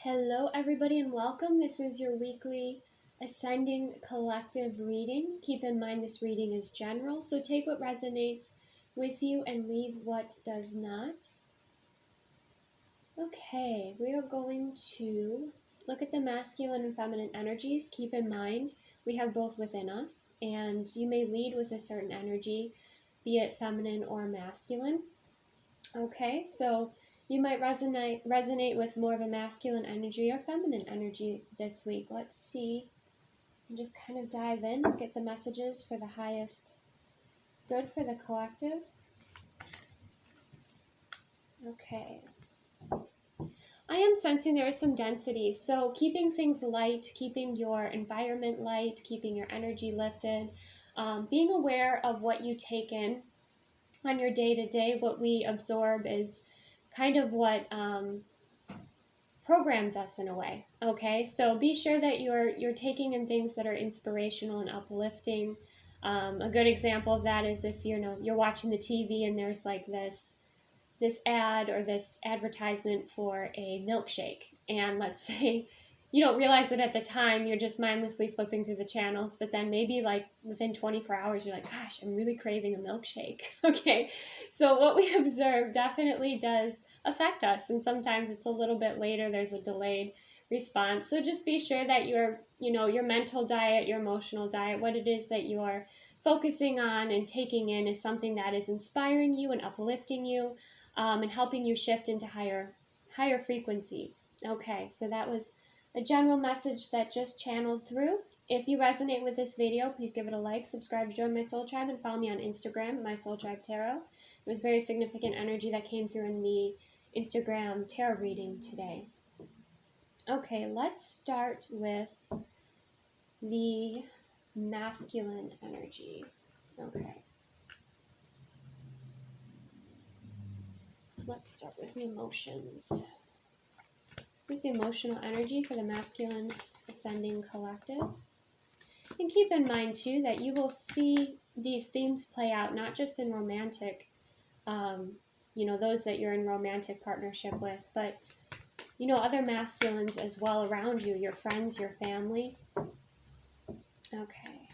Hello everybody and welcome. This is your weekly Ascending Collective reading. Keep in mind this reading is general, so take what resonates with you and leave what does not. Okay, we are going to look at the masculine and feminine energies. Keep in mind we have both within us, and you may lead with a certain energy, be it feminine or masculine. Okay, so you might resonate with more of a masculine energy or feminine energy this week. Let's see. And just kind of dive in and get the messages for the highest good for the collective. Okay. I am sensing there is some density. So keeping things light, keeping your environment light, keeping your energy lifted, being aware of what you take in on your day-to-day. What we absorb is kind of what programs us in a way. Okay, so be sure that you're taking in things that are inspirational and uplifting. A good example of that is if you're watching the TV and there's like this ad or this advertisement for a milkshake, and let's say you don't realize it at the time, you're just mindlessly flipping through the channels, but then maybe like within 24 hours you're like, gosh, I'm really craving a milkshake. Okay, so what we observe definitely does affect us, and sometimes it's a little bit later, there's a delayed response. So just be sure that your mental diet, your emotional diet, what it is that you are focusing on and taking in is something that is inspiring you and uplifting you, and helping you shift into higher frequencies. Okay, so that was a general message that just channeled through. If you resonate with this video, please give it a like, subscribe to join my soul tribe, and follow me on Instagram, my soul tribe tarot. It was very significant energy that came through in the Instagram tarot reading today. Okay, let's start with the masculine energy. Okay. Let's start with the emotions. Here's the emotional energy for the masculine ascending collective. And keep in mind too that you will see these themes play out not just in romantic, those that you're in romantic partnership with, but other masculines as well around you, your friends, your family. Okay.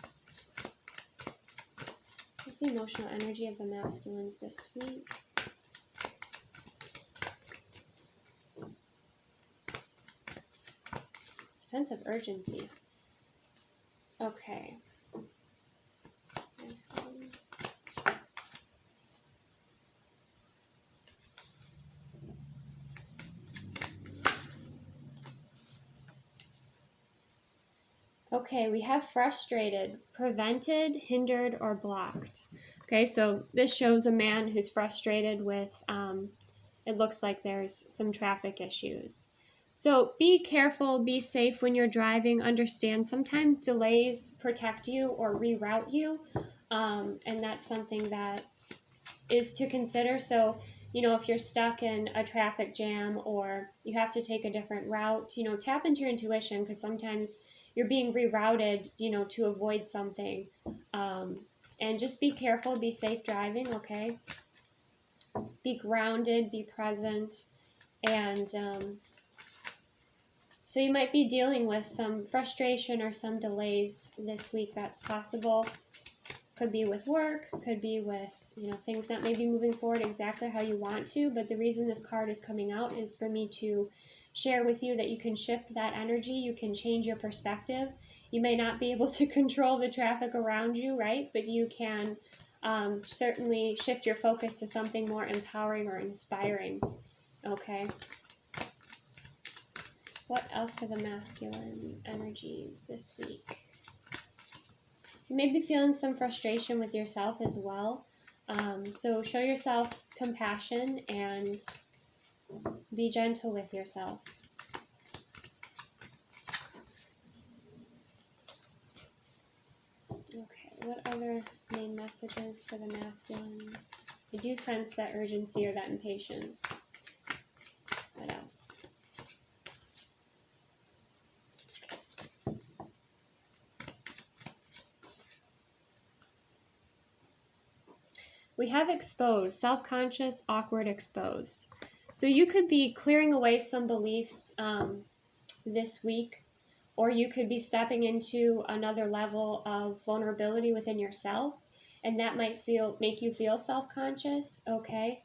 Here's the emotional energy of the masculines this week. Sense of urgency. Okay. Okay, we have frustrated, prevented, hindered, or blocked. Okay, so this shows a man who's frustrated with, it looks like there's some traffic issues. So be careful, be safe when you're driving. Understand sometimes delays protect you or reroute you, and that's something that is to consider. So, if you're stuck in a traffic jam or you have to take a different route, tap into your intuition, because sometimes you're being rerouted, to avoid something. And just be careful, be safe driving, okay? Be grounded, be present, and so you might be dealing with some frustration or some delays this week. That's possible. Could be with work, could be with, things not maybe moving forward exactly how you want to, but the reason this card is coming out is for me to share with you that you can shift that energy, you can change your perspective. You may not be able to control the traffic around you, right? But you can certainly shift your focus to something more empowering or inspiring, okay? What else for the masculine energies this week? You may be feeling some frustration with yourself as well. So show yourself compassion and be gentle with yourself. Okay, what other main messages for the masculines? I do sense that urgency or that impatience. What else? We have exposed, self-conscious, awkward, exposed. So you could be clearing away some beliefs this week. Or you could be stepping into another level of vulnerability within yourself, and that might make you feel self-conscious, okay?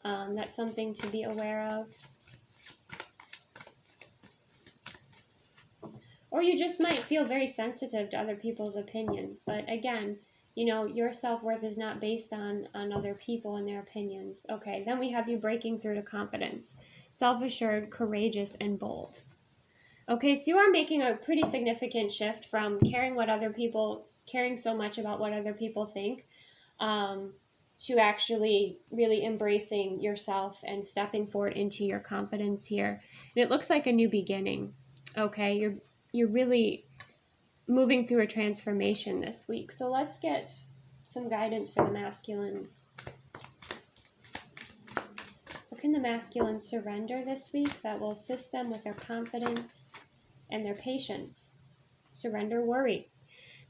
That's something to be aware of. Or you just might feel very sensitive to other people's opinions. But again, your self-worth is not based on other people and their opinions. Okay, then we have you breaking through to confidence. Self-assured, courageous, and bold. Okay, so you are making a pretty significant shift from caring so much about what other people think, to actually really embracing yourself and stepping forward into your confidence here. And it looks like a new beginning. Okay, you're really moving through a transformation this week. So let's get some guidance for the masculines. What can the masculines surrender this week that will assist them with their confidence and their patience? Surrender worry.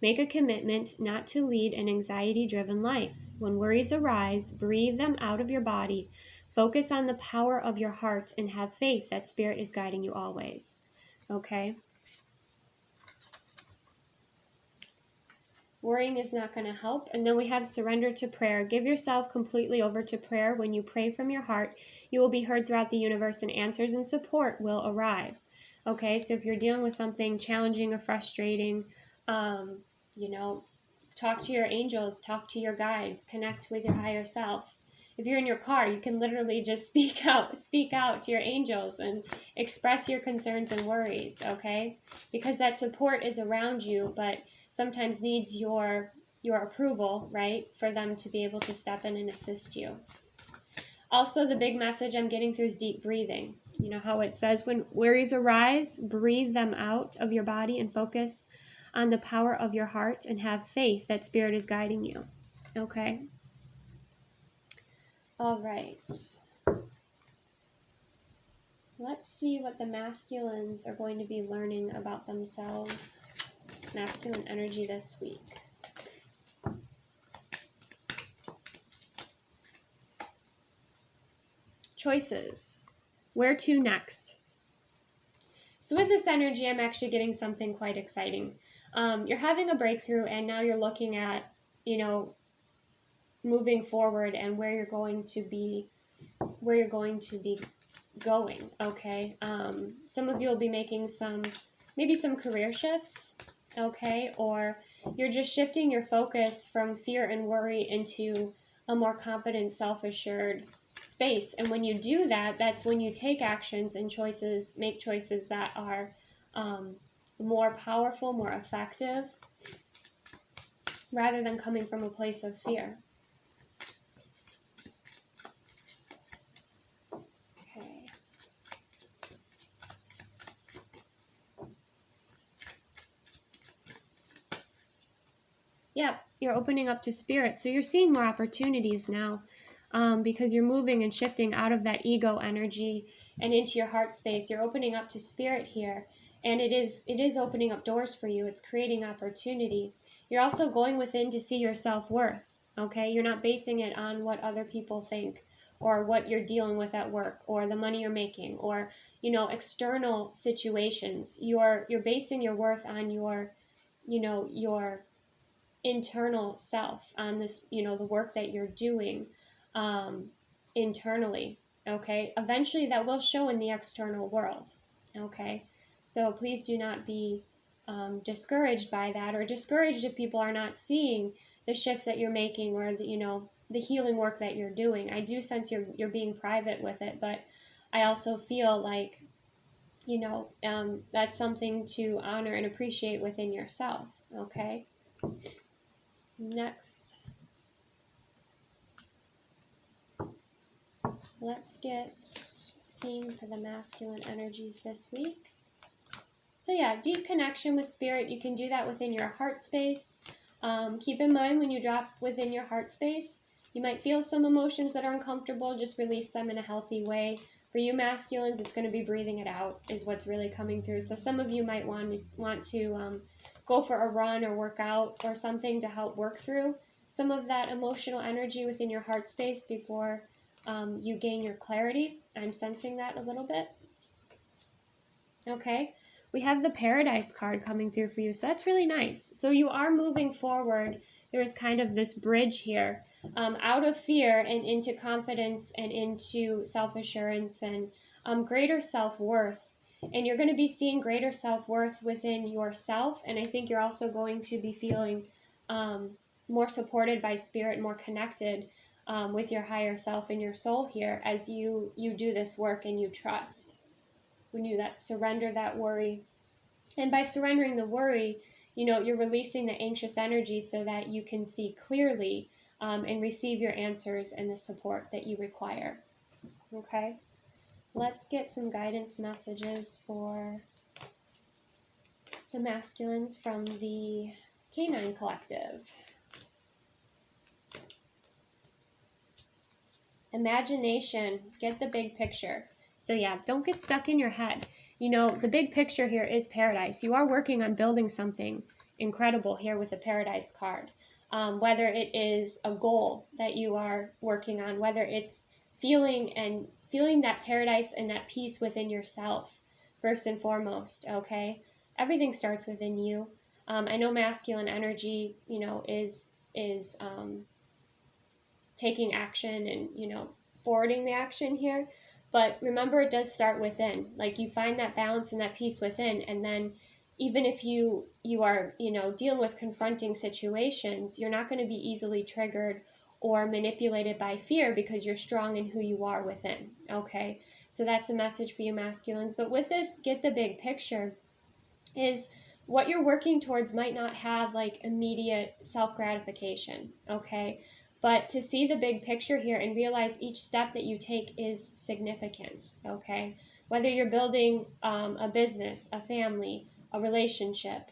Make a commitment not to lead an anxiety-driven life. When worries arise, breathe them out of your body. Focus on the power of your heart and have faith that Spirit is guiding you always. Okay? Worrying is not going to help. And then we have surrender to prayer. Give yourself completely over to prayer. When you pray from your heart, you will be heard throughout the universe, and answers and support will arrive. Okay, so if you're dealing with something challenging or frustrating, talk to your angels, talk to your guides, connect with your higher self. If you're in your car, you can literally just speak out to your angels and express your concerns and worries, okay? Because that support is around you, but sometimes needs your approval, right, for them to be able to step in and assist you. Also, the big message I'm getting through is deep breathing. You know how it says when worries arise, breathe them out of your body and focus on the power of your heart and have faith that Spirit is guiding you. Okay? All right. Let's see what the masculines are going to be learning about themselves. Masculine energy this week. Choices. Where to next? So with this energy, I'm actually getting something quite exciting. You're having a breakthrough, and now you're looking at, moving forward and where you're going to be going. Okay. Some of you will be making maybe some career shifts. Okay, or you're just shifting your focus from fear and worry into a more confident, self-assured space. And when you do that, that's when you take actions and make choices that are more powerful, more effective, rather than coming from a place of fear. Okay. Yeah, you're opening up to Spirit. So you're seeing more opportunities now, because you're moving and shifting out of that ego energy and into your heart space. You're opening up to Spirit here, and it is opening up doors for you. It's creating opportunity. You're also going within to see your self-worth. Okay, you're not basing it on what other people think, or what you're dealing with at work, or the money you're making, or external situations. You're basing your worth on your internal self, on this, the work that you're doing internally. Okay, eventually that will show in the external world. Okay, so please do not be discouraged by that, or discouraged if people are not seeing the shifts that you're making, or the healing work that you're doing. I do sense you're being private with it, but I also feel like that's something to honor and appreciate within yourself. Okay. Next, let's get theme for the masculine energies this week. So yeah, deep connection with Spirit. You can do that within your heart space. Keep in mind, when you drop within your heart space, you might feel some emotions that are uncomfortable. Just release them in a healthy way. For you masculines, it's going to be breathing it out is what's really coming through. So some of you might want to go for a run or work out or something to help work through some of that emotional energy within your heart space before you gain your clarity. I'm sensing that a little bit. Okay. we have the Paradise card coming through for you. So that's really nice. So you are moving forward. There's kind of this bridge here, out of fear and into confidence and into self-assurance and greater self-worth. And you're going to be seeing greater self-worth within yourself. And I think you're also going to be feeling more supported by spirit, more connected with your higher self and your soul here as you do this work and you trust. When you surrender that worry. And by surrendering the worry, you're releasing the anxious energy so that you can see clearly and receive your answers and the support that you require. Okay? Let's get some guidance messages for the masculines from the Canine Collective. Imagination, get the big picture. So yeah, don't get stuck in your head. The big picture here is paradise. You are working on building something incredible here with the Paradise card. Whether it is a goal that you are working on, whether it's feeling that paradise and that peace within yourself, first and foremost, okay? Everything starts within you. I know masculine energy, is taking action and, forwarding the action here. But remember, it does start within. Like, you find that balance and that peace within, and then even if you are, dealing with confronting situations, you're not going to be easily triggered or manipulated by fear because you're strong in who you are within, okay? So that's a message for you masculines. But with this, get the big picture, is what you're working towards might not have, like, immediate self-gratification, okay? But to see the big picture here and realize each step that you take is significant, okay? Whether you're building a business, a family, a relationship,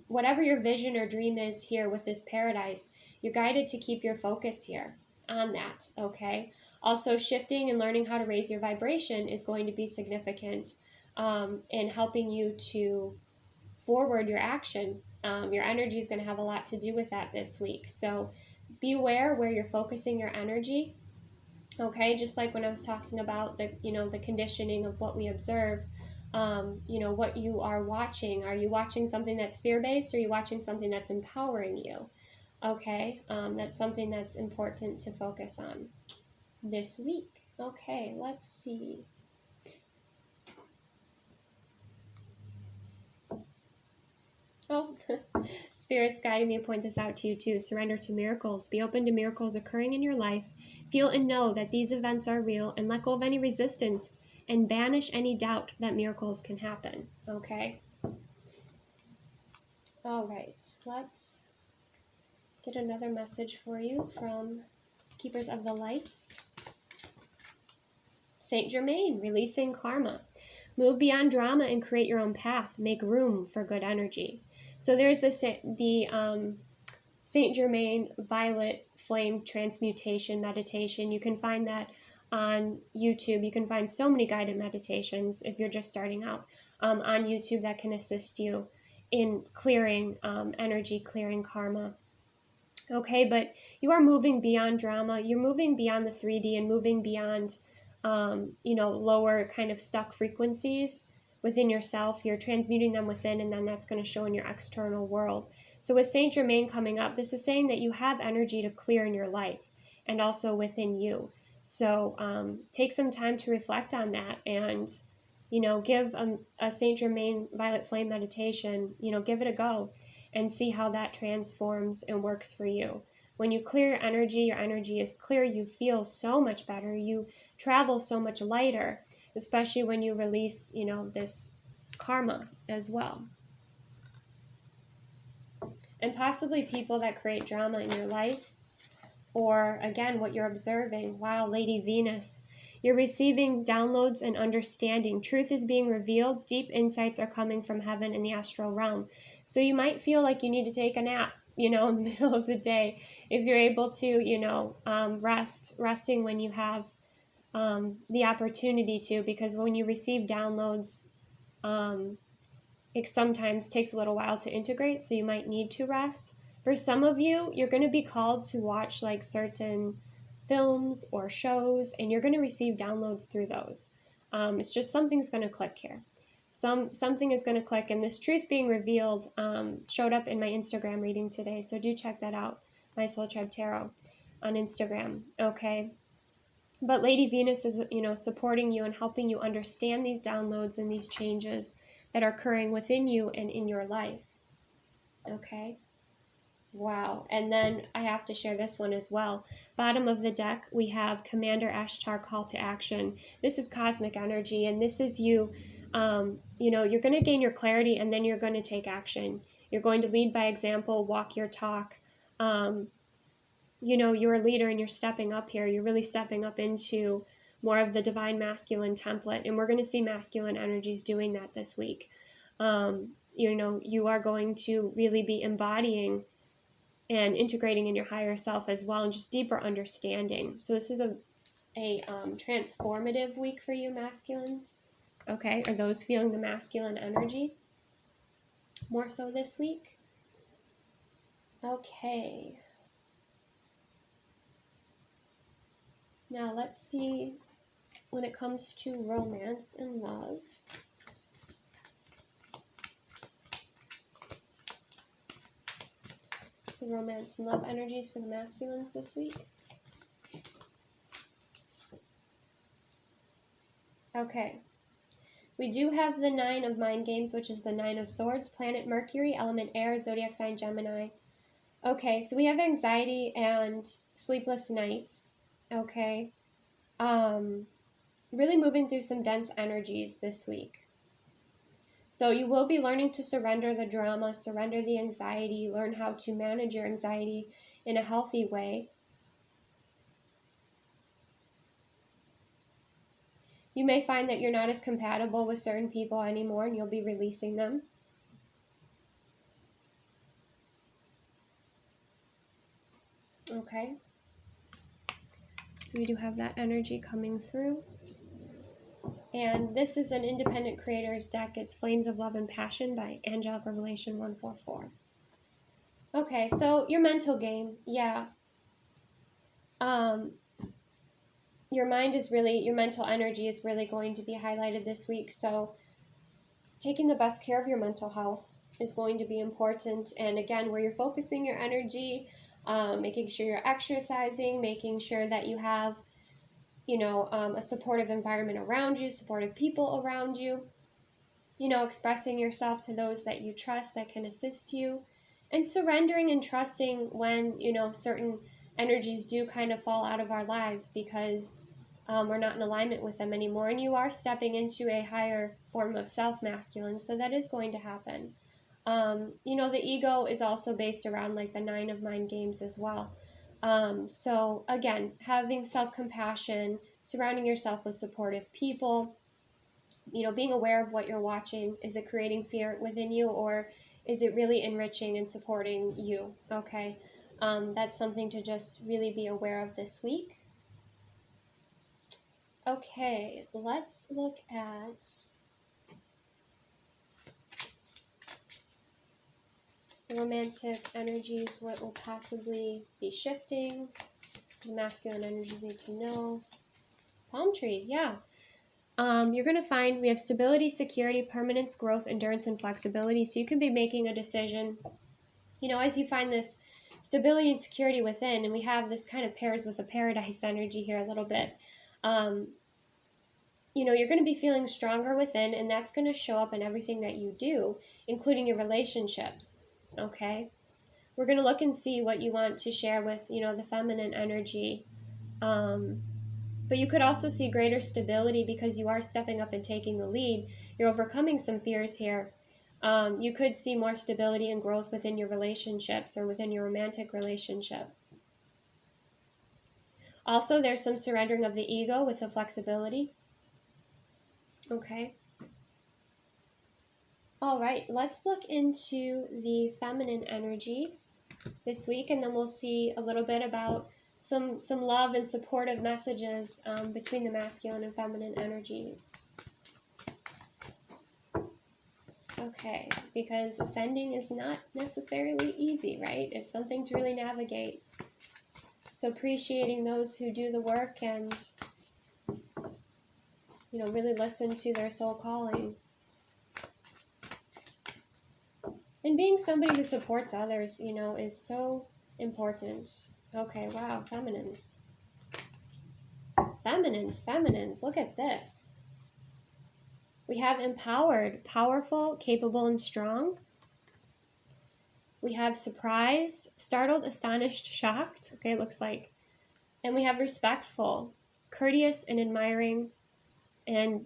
whatever your vision or dream is here with this paradise, you're guided to keep your focus here on that, okay? Also, shifting and learning how to raise your vibration is going to be significant in helping you to forward your action. Your energy is going to have a lot to do with that this week. So be aware where you're focusing your energy, okay? Just like when I was talking about the conditioning of what we observe, what you are watching. Are you watching something that's fear-based, or are you watching something that's empowering you? Okay, that's something that's important to focus on this week. Okay, let's see. Oh, Spirit's guiding me to point this out to you too. Surrender to miracles. Be open to miracles occurring in your life. Feel and know that these events are real, and let go of any resistance and banish any doubt that miracles can happen. Okay? All right, let's get another message for you from Keepers of the Light. Saint Germain, releasing karma. Move beyond drama and create your own path. Make room for good energy. So there's the Saint Germain Violet Flame Transmutation Meditation. You can find that on YouTube. You can find so many guided meditations if you're just starting out on YouTube that can assist you in clearing energy, clearing karma. Okay, but you are moving beyond drama. You're moving beyond the 3D and moving beyond, lower kind of stuck frequencies within yourself. You're transmuting them within, and then that's going to show in your external world. So with Saint Germain coming up, this is saying that you have energy to clear in your life and also within you. So take some time to reflect on that and, give a Saint Germain Violet Flame meditation, give it a go and see how that transforms and works for you. When you clear your energy is clear, you feel so much better. You travel so much lighter, especially when you release, this karma as well. And possibly people that create drama in your life, or again, what you're observing. Wow, Lady Venus. You're receiving downloads and understanding. Truth is being revealed. Deep insights are coming from heaven and the astral realm. So you might feel like you need to take a nap, in the middle of the day. If you're able to, resting when you have the opportunity to, because when you receive downloads, it sometimes takes a little while to integrate, so you might need to rest. For some of you, you're going to be called to watch like certain films or shows, and you're going to receive downloads through those. It's just something's going to click here. Something is going to click, and this truth being revealed showed up in my Instagram reading today, so do check that out, my Soul Tribe Tarot on Instagram, okay? But Lady Venus is, supporting you and helping you understand these downloads and these changes that are occurring within you and in your life, okay? Wow. And then I have to share this one as well. Bottom of the deck, we have Commander Ashtar, Call to Action. This is cosmic energy, and this is you. You're going to gain your clarity, and then you're going to take action. You're going to lead by example, walk your talk. You're a leader, and you're stepping up here. You're really stepping up into more of the divine masculine template, and we're going to see masculine energies doing that this week. You are going to really be embodying and integrating in your higher self as well, and just deeper understanding. So this is a transformative week for you masculines, okay? Are those feeling the masculine energy more so this week? Okay. Now let's see when it comes to romance and love. So romance and love energies for the masculines this week. Okay. We do have the 9 of Mind Games, which is the 9 of Swords, planet Mercury, element air, zodiac sign Gemini. Okay, so we have anxiety and sleepless nights. Okay. Really moving through some dense energies this week. So you will be learning to surrender the drama, surrender the anxiety, learn how to manage your anxiety in a healthy way. You may find that you're not as compatible with certain people anymore, and you'll be releasing them. Okay. So we do have that energy coming through. And this is an independent creator's deck. It's Flames of Love and Passion by Angelic Revelation 144. Okay, so your mental game, yeah. Your mental energy is really going to be highlighted this week. So taking the best care of your mental health is going to be important. And again, where you're focusing your energy, making sure you're exercising, making sure that you have a supportive environment around you, supportive people around you, expressing yourself to those that you trust that can assist you, and surrendering and trusting when, certain energies do kind of fall out of our lives because we're not in alignment with them anymore, and you are stepping into a higher form of self-masculine, so that is going to happen. The ego is also based around like the 9 of Mind Games as well. So again, having self-compassion, surrounding yourself with supportive people, being aware of what you're watching. Is it creating fear within you, or is it really enriching and supporting you? Okay. That's something to just really be aware of this week. Okay, let's look at romantic energies, what will possibly be shifting. The masculine energies need to know. Palm tree, yeah. You're going to find we have stability, security, permanence, growth, endurance, and flexibility. So you can be making a decision, as you find this stability and security within, and we have this kind of pairs with a paradise energy here a little bit. You're going to be feeling stronger within, and that's going to show up in everything that you do, including your relationships, okay? We're going to look and see what you want to share with, the feminine energy. But you could also see greater stability because you are stepping up and taking the lead. You're overcoming some fears here. You could see more stability and growth within your relationships or within your romantic relationship. Also, there's some surrendering of the ego with the flexibility. Okay. All right, let's look into the feminine energy this week, and then we'll see a little bit about some love and supportive messages between the masculine and feminine energies. Okay, because ascending is not necessarily easy, right? It's something to really navigate. So appreciating those who do the work and, really listen to their soul calling. And being somebody who supports others, you know, is so important. Okay, wow, feminines. Feminines, look at this. We have empowered, powerful, capable, and strong. We have surprised, startled, astonished, shocked. Okay, it looks like. And we have respectful, courteous, and admiring, and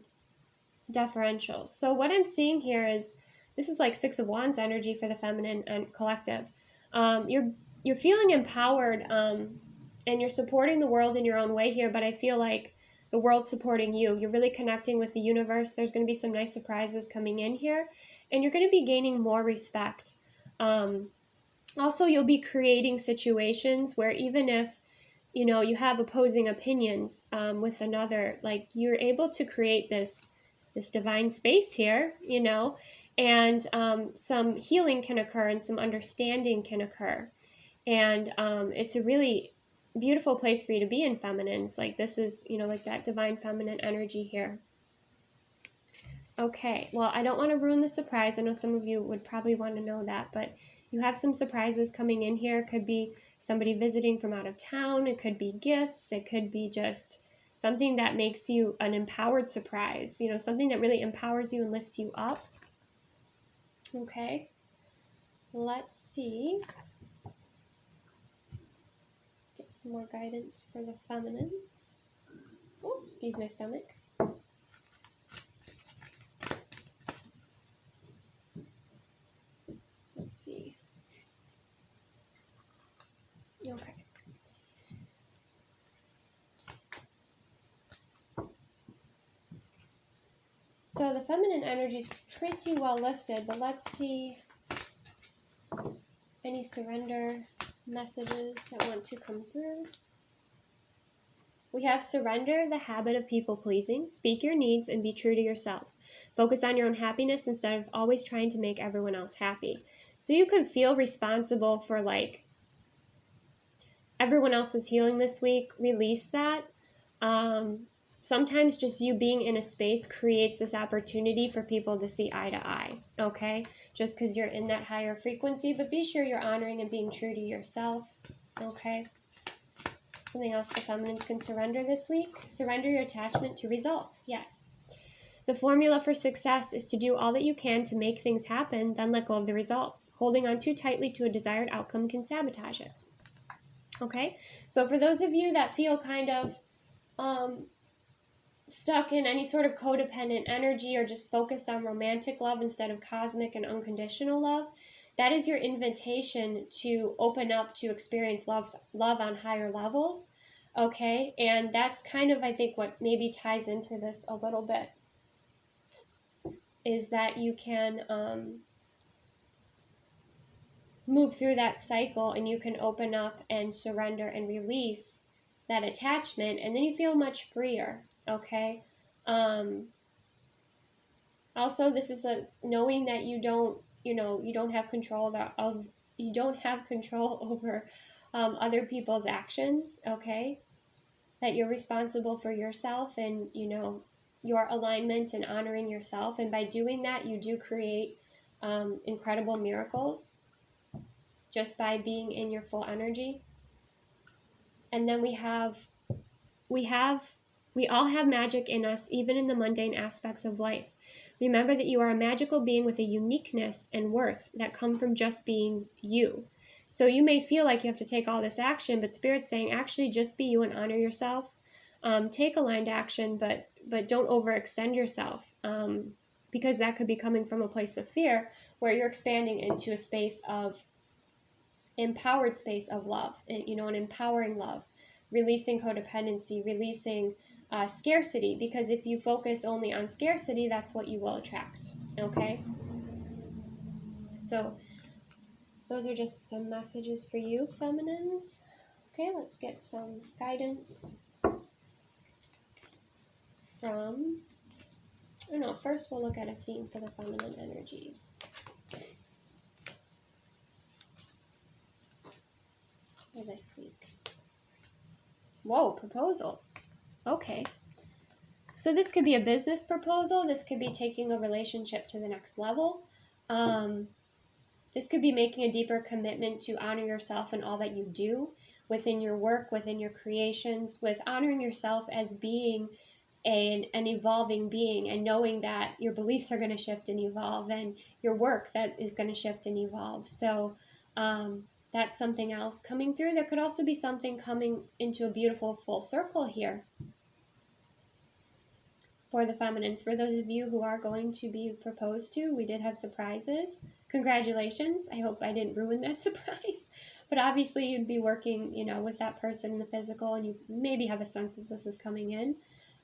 deferential. So what I'm seeing here is, this is like Six of Wands energy for the feminine and collective. You're feeling empowered, and you're supporting the world in your own way here, but I feel like the world's supporting you. You're really connecting with the universe. There's going to be some nice surprises coming in here, and you're going to be gaining more respect. Also, you'll be creating situations where even if, you know, you have opposing opinions with another, like, you're able to create this divine space here, you know, and some healing can occur and some understanding can occur. And it's a really beautiful place for you to be in, feminines. Like, this is, you know, like that divine feminine energy here. Okay, well, I don't want to ruin the surprise. I know some of you would probably want to know that, but you have some surprises coming in here. It could be somebody visiting from out of town. It could be gifts. It could be just something that makes you an empowered surprise, you know, something that really empowers you and lifts you up. Okay, let's see. Get some more guidance for the feminines. Oh, excuse my stomach. Let's see. Okay. So the feminine energy is pretty well lifted, but let's see any surrender messages that want to come through. We have surrender the habit of people pleasing, speak your needs, and be true to yourself. Focus on your own happiness instead of always trying to make everyone else happy. So you could feel responsible for, like, everyone else's healing this week. Release that. Sometimes just you being in a space creates this opportunity for people to see eye to eye, okay? Just because you're in that higher frequency, but be sure you're honoring and being true to yourself, okay? Something else the feminines can surrender this week. Surrender your attachment to results, yes. The formula for success is to do all that you can to make things happen, then let go of the results. Holding on too tightly to a desired outcome can sabotage it. Okay, so for those of you that feel kind of stuck in any sort of codependent energy or just focused on romantic love instead of cosmic and unconditional love, that is your invitation to open up to experience love on higher levels. Okay, and that's kind of, I think, what maybe ties into this a little bit, is that you can move through that cycle and you can open up and surrender and release that attachment, and then you feel much freer. Okay. Also, this is a knowing that you don't have control over other people's actions. Okay, that you're responsible for yourself and, you know, your alignment and honoring yourself, and by doing that, you do create incredible miracles just by being in your full energy. And then we all have magic in us, even in the mundane aspects of life. Remember that you are a magical being with a uniqueness and worth that come from just being you. So you may feel like you have to take all this action, but Spirit's saying, actually, just be you and honor yourself. Take aligned action, but don't overextend yourself, because that could be coming from a place of fear, where you're expanding into a space of empowered space of love, you know, an empowering love, releasing codependency, releasing scarcity, because if you focus only on scarcity, that's what you will attract. Okay, so those are just some messages for you, feminines. Okay, let's get some guidance from, I don't know, first we'll look at a theme for the feminine energies for this week. Whoa, proposal. Okay. So this could be a business proposal. This could be taking a relationship to the next level. This could be making a deeper commitment to honor yourself and all that you do within your work, within your creations, with honoring yourself as being an evolving being, and knowing that your beliefs are going to shift and evolve, and your work that is going to shift and evolve. So that's something else coming through. There could also be something coming into a beautiful full circle here for the feminines. For those of you who are going to be proposed to, we did have surprises. Congratulations. I hope I didn't ruin that surprise. But obviously you'd be working, with that person in the physical, and you maybe have a sense that this is coming in.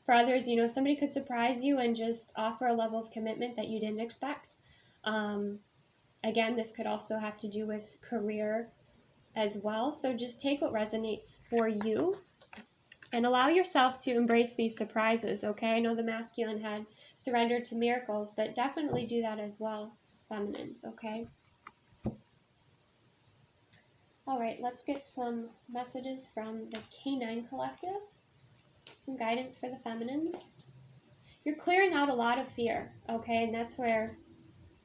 For others, somebody could surprise you and just offer a level of commitment that you didn't expect. Again, this could also have to do with career as well. So just take what resonates for you and allow yourself to embrace these surprises, okay? I know the masculine had surrendered to miracles, but definitely do that as well, feminines, okay? All right, let's get some messages from the Canine Collective. Some guidance for the feminines. You're clearing out a lot of fear, okay? And that's where,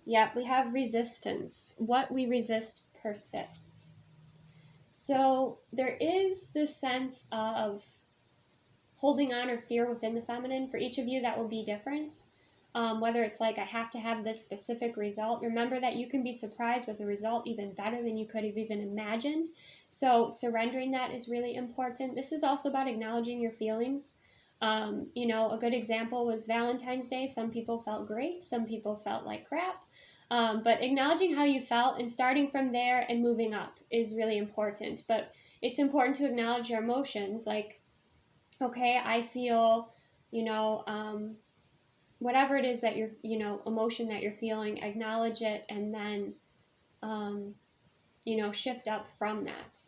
we have resistance. What we resist persists. So there is this sense of holding on or fear within the feminine. For each of you, that will be different. Whether it's like, I have to have this specific result. Remember that you can be surprised with a result even better than you could have even imagined. So surrendering that is really important. This is also about acknowledging your feelings. A good example was Valentine's Day. Some people felt great. Some people felt like crap. But acknowledging how you felt and starting from there and moving up is really important. But it's important to acknowledge your emotions. Like, okay, I feel, whatever it is that you're, emotion that you're feeling, acknowledge it, and then, shift up from that,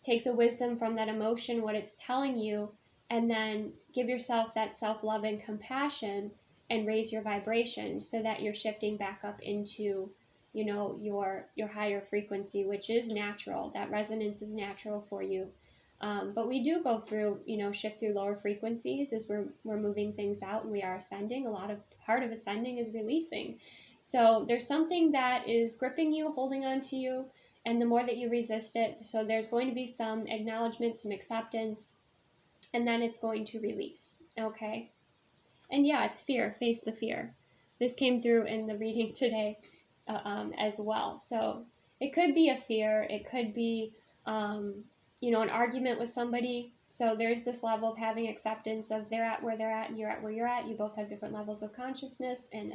take the wisdom from that emotion, what it's telling you, and then give yourself that self-love and compassion and raise your vibration so that you're shifting back up into, your higher frequency, which is natural. That resonance is natural for you. But we do go through, shift through lower frequencies as we're moving things out and we are ascending. Part of ascending is releasing. So there's something that is gripping you, holding on to you, and the more that you resist it, so there's going to be some acknowledgement, some acceptance, and then it's going to release, okay? And it's fear. Face the fear. This came through in the reading today as well. So it could be a fear. It could be, an argument with somebody. So there's this level of having acceptance of they're at where they're at and you're at where you're at. You both have different levels of consciousness and,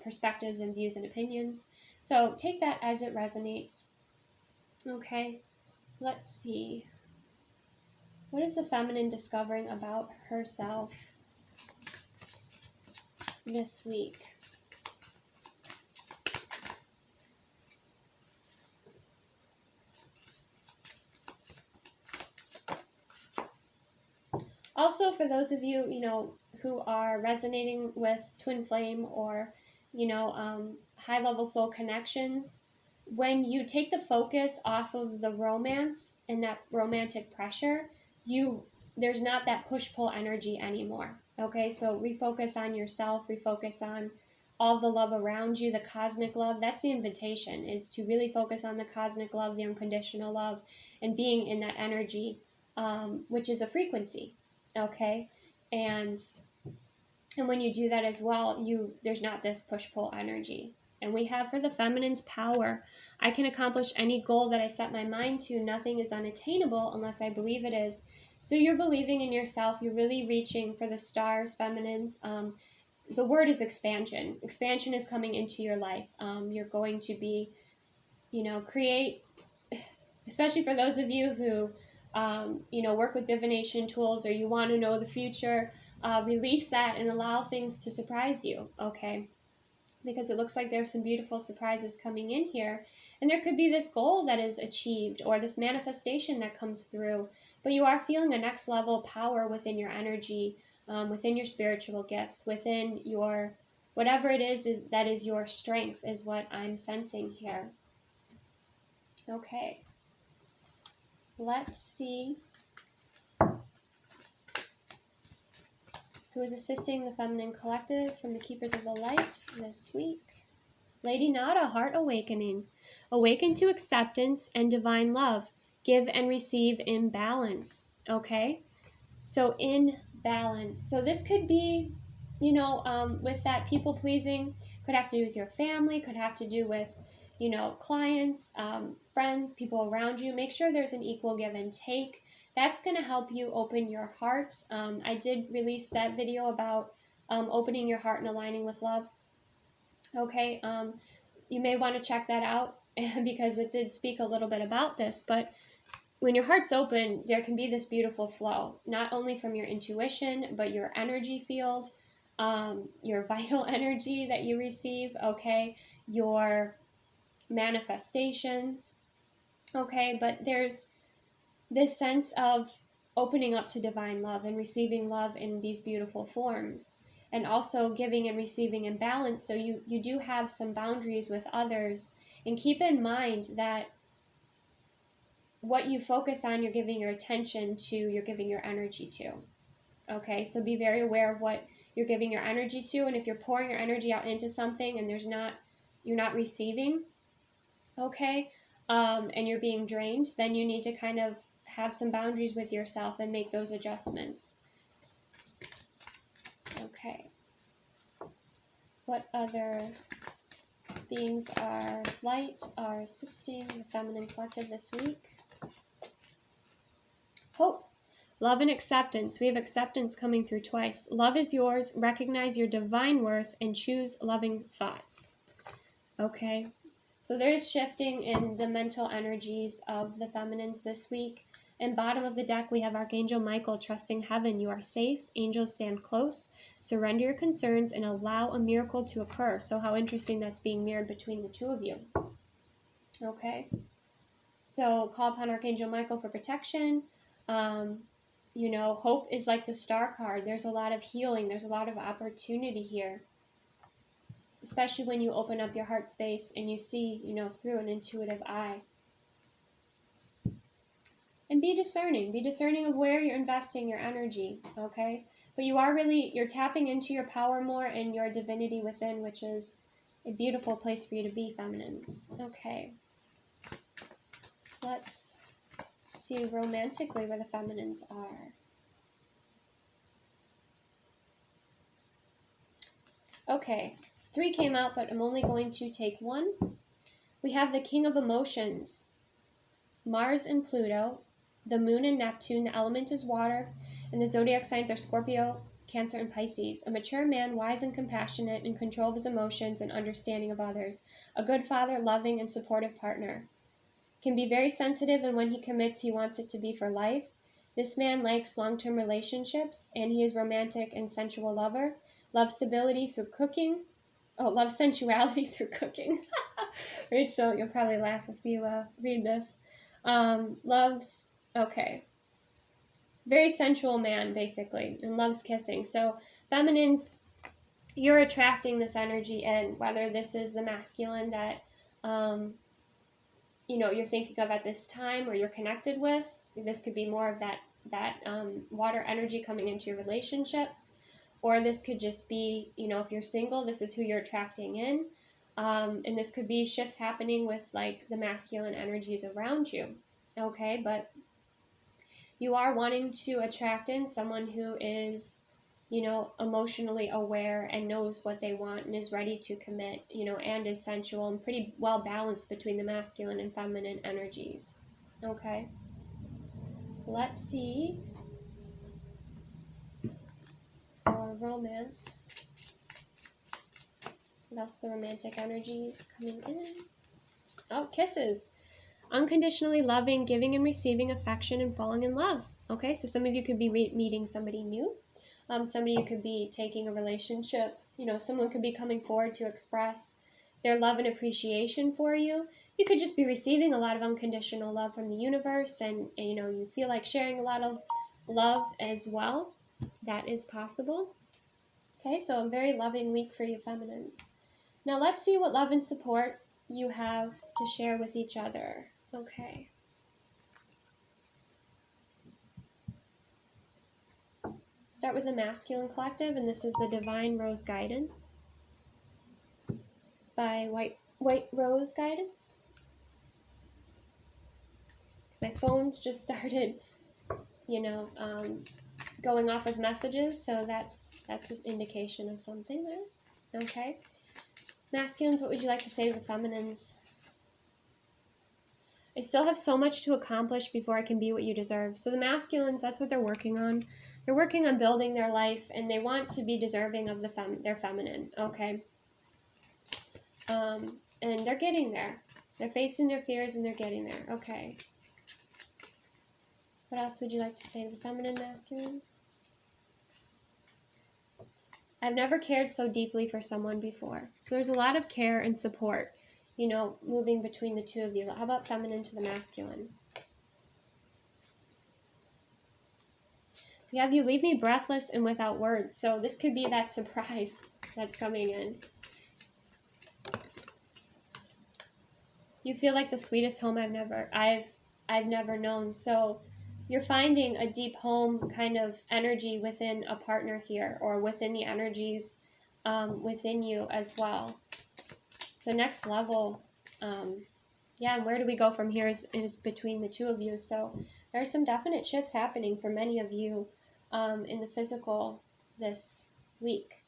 perspectives and views and opinions. So take that as it resonates. Okay, let's see. What is the feminine discovering about herself this week? Also, for those of you, who are resonating with twin flame or, high-level soul connections, when you take the focus off of the romance and that romantic pressure, there's not that push-pull energy anymore. Okay, so refocus on yourself, refocus on all the love around you, the cosmic love. That's the invitation, is to really focus on the cosmic love, the unconditional love, and being in that energy, which is a frequency. Okay, and when you do that as well, there's not this push-pull energy. And we have for the feminine's power. I can accomplish any goal that I set my mind to. Nothing is unattainable unless I believe it is. So you're believing in yourself. You're really reaching for the stars, feminines. The word is expansion. Expansion is coming into your life. You're going to be, create, especially for those of you who, work with divination tools or you want to know the future, release that and allow things to surprise you, okay? Because it looks like there's some beautiful surprises coming in here. And there could be this goal that is achieved or this manifestation that comes through. But you are feeling a next level power within your energy, within your spiritual gifts, within your, whatever it is that is your strength is what I'm sensing here. Okay. Let's see who is assisting the feminine collective from the Keepers of the Light this week. Lady Nada, heart awakening. Awaken to acceptance and divine love. Give and receive in balance. Okay? So in balance. So this could be, with that people pleasing, could have to do with your family, could have to do with, clients, friends, people around you. Make sure there's an equal give and take. That's going to help you open your heart. I did release that video about opening your heart and aligning with love. Okay, you may want to check that out because it did speak a little bit about this, but when your heart's open, there can be this beautiful flow, not only from your intuition, but your energy field, your vital energy that you receive, okay, your manifestations, okay, but there's this sense of opening up to divine love and receiving love in these beautiful forms, and also giving and receiving in balance. So you do have some boundaries with others, and keep in mind that what you focus on, you're giving your attention to, you're giving your energy to. Okay, so be very aware of what you're giving your energy to, and if you're pouring your energy out into something and you're not receiving, okay, and you're being drained, then you need to kind of have some boundaries with yourself and make those adjustments. Okay. What other beings are light, are assisting the feminine collective this week? Hope, love, and acceptance. We have acceptance coming through twice. Love is yours. Recognize your divine worth and choose loving thoughts. Okay, so there's shifting in the mental energies of the feminines this week. And bottom of the deck, we have Archangel Michael, trusting heaven. You are safe. Angels stand close. Surrender your concerns and allow a miracle to occur. So how interesting that's being mirrored between the two of you. Okay, so call upon Archangel Michael for protection. Hope is like the star card. There's a lot of healing. There's a lot of opportunity here, especially when you open up your heart space and you see, through an intuitive eye. And be discerning. Be discerning of where you're investing your energy, okay? But you're tapping into your power more and your divinity within, which is a beautiful place for you to be, feminines. Okay. Let's see romantically where the feminines are. Okay, 3 came out, but I'm only going to take 1. We have the King of Emotions, Mars and Pluto, the Moon and Neptune. The element is water, and the zodiac signs are Scorpio, Cancer, and Pisces. A mature man, wise and compassionate, in control of his emotions and understanding of others. A good father, loving and supportive partner. Can be very sensitive, and when he commits, he wants it to be for life. This man likes long-term relationships, and he is romantic and sensual lover. Loves stability through cooking. Oh, loves sensuality through cooking. Rachel, you'll probably laugh if you read this. Very sensual man, basically, and loves kissing. So, feminines, you're attracting this energy in, whether this is the masculine that, you're thinking of at this time or you're connected with. This could be more of that water energy coming into your relationship. Or this could just be, if you're single, this is who you're attracting in. And this could be shifts happening with, like, the masculine energies around you. Okay, but you are wanting to attract in someone who is, emotionally aware and knows what they want and is ready to commit, and is sensual and pretty well balanced between the masculine and feminine energies. Okay, let's see. Or romance. What else? The romantic energies coming in. Oh, kisses. Unconditionally loving, giving and receiving affection, and falling in love. Okay, so some of you could be meeting somebody new. Some of you could be taking a relationship. Someone could be coming forward to express their love and appreciation for you. You could just be receiving a lot of unconditional love from the universe, and you feel like sharing a lot of love as well. That is possible. Okay, so a very loving week for you feminines. Now let's see what love and support you have to share with each other. Okay. Start with the masculine collective, and this is the Divine Rose Guidance. by White Rose Guidance. My phone's just started, going off with messages, so that's an indication of something there. Okay. Masculines, what would you like to say to the feminines? I still have so much to accomplish before I can be what you deserve. So the masculines, that's what they're working on. They're working on building their life, and they want to be deserving of their feminine, okay? And they're getting there. They're facing their fears, and they're getting there, okay? What else would you like to say to the feminine masculine? I've never cared so deeply for someone before. So there's a lot of care and support, moving between the two of you. How about feminine to the masculine? We have you leave me breathless and without words. So this could be that surprise that's coming in. You feel like the sweetest home I've never known. So you're finding a deep home kind of energy within a partner here, or within the energies within you as well. So next level, and where do we go from here is between the two of you. So there are some definite shifts happening for many of you in the physical this week.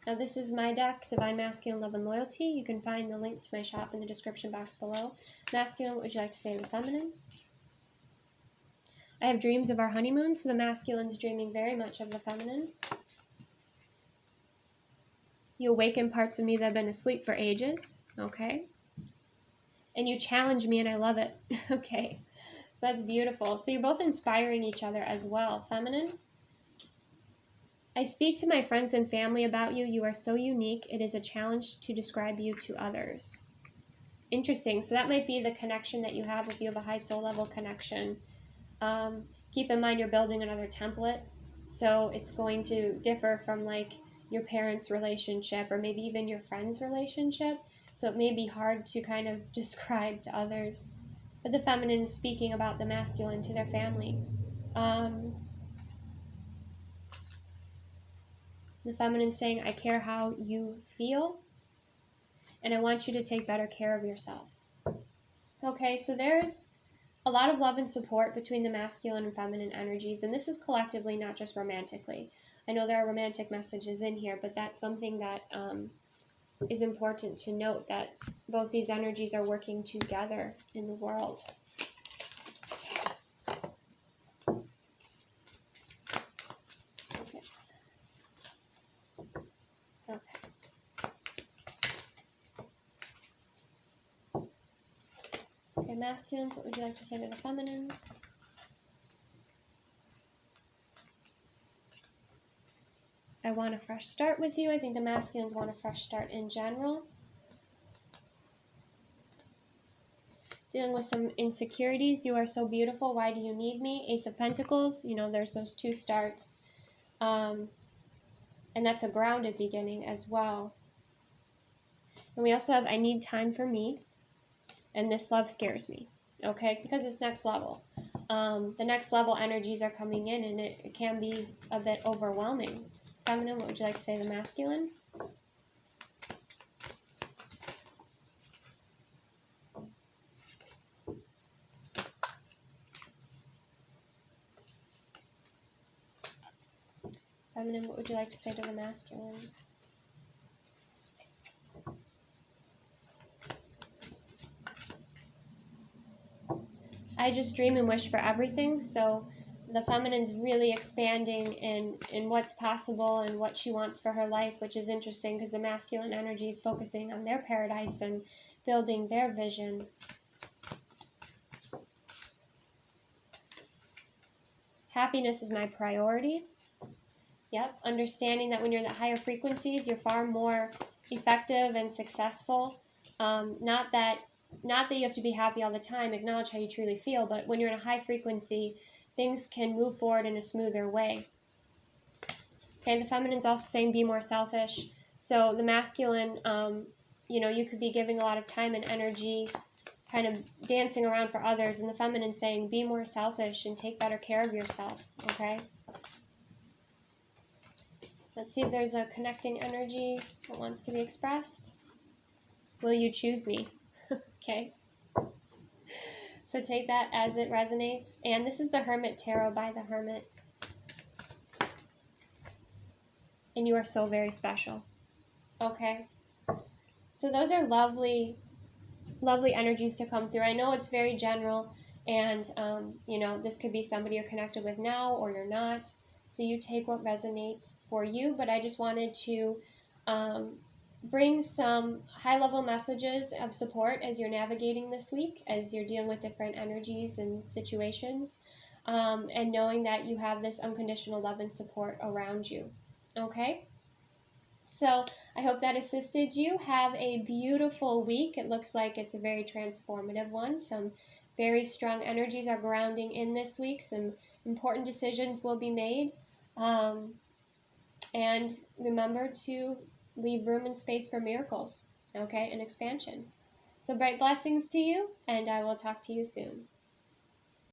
Now this is my deck, Divine Masculine Love and Loyalty. You can find the link to my shop in the description box below. Masculine, what would you like to say to the feminine? I have dreams of our honeymoon, so the masculine's dreaming very much of the feminine. You awaken parts of me that have been asleep for ages, okay? And you challenge me, and I love it, okay? So that's beautiful. So you're both inspiring each other as well. Feminine, I speak to my friends and family about you. You are so unique. It is a challenge to describe you to others. Interesting. So that might be the connection that you have if you have a high soul level connection. Keep in mind you're building another template, so it's going to differ from like your parents' relationship or maybe even your friends' relationship, so it may be hard to kind of describe to others. But the feminine is speaking about the masculine to their family. The feminine saying, I care how you feel, and I want you to take better care of yourself. Okay, so there's a lot of love and support between the masculine and feminine energies, and this is collectively, not just romantically. I know there are romantic messages in here, but that's something that is important to note, that both these energies are working together in the world. Okay, masculines, what would you like to say to the feminines? I want a fresh start with you. I think the masculines want a fresh start in general. Dealing with some insecurities. You are so beautiful. Why do you need me? Ace of Pentacles. There's those two starts. And that's a grounded beginning as well. And we also have I need time for me. And this love scares me. Okay? Because it's next level. The next level energies are coming in, and it can be a bit overwhelming. Feminine, what would you like to say to the masculine? Feminine, what would you like to say to the masculine? I just dream and wish for everything, so the feminine's really expanding in what's possible and what she wants for her life, which is interesting because the masculine energy is focusing on their paradise and building their vision. Happiness is my priority. Yep, understanding that when you're in the higher frequencies, you're far more effective and successful. Not that you have to be happy all the time, acknowledge how you truly feel, but when you're in a high frequency, things can move forward in a smoother way. Okay, the feminine's also saying be more selfish. So the masculine, you could be giving a lot of time and energy kind of dancing around for others, and the feminine saying be more selfish and take better care of yourself, okay? Let's see if there's a connecting energy that wants to be expressed. Will you choose me? Okay. So take that as it resonates. And this is the Hermit Tarot by the Hermit. And you are so very special. Okay. So those are lovely, lovely energies to come through. I know it's very general, and you know, this could be somebody you're connected with now or you're not. So you take what resonates for you. But I just wanted to bring some high-level messages of support as you're navigating this week, as you're dealing with different energies and situations, and knowing that you have this unconditional love and support around you. Okay? So I hope that assisted you. Have a beautiful week. It looks like it's a very transformative one. Some very strong energies are grounding in this week. Some important decisions will be made. And remember to leave room and space for miracles, okay, and expansion. So bright blessings to you, and I will talk to you soon.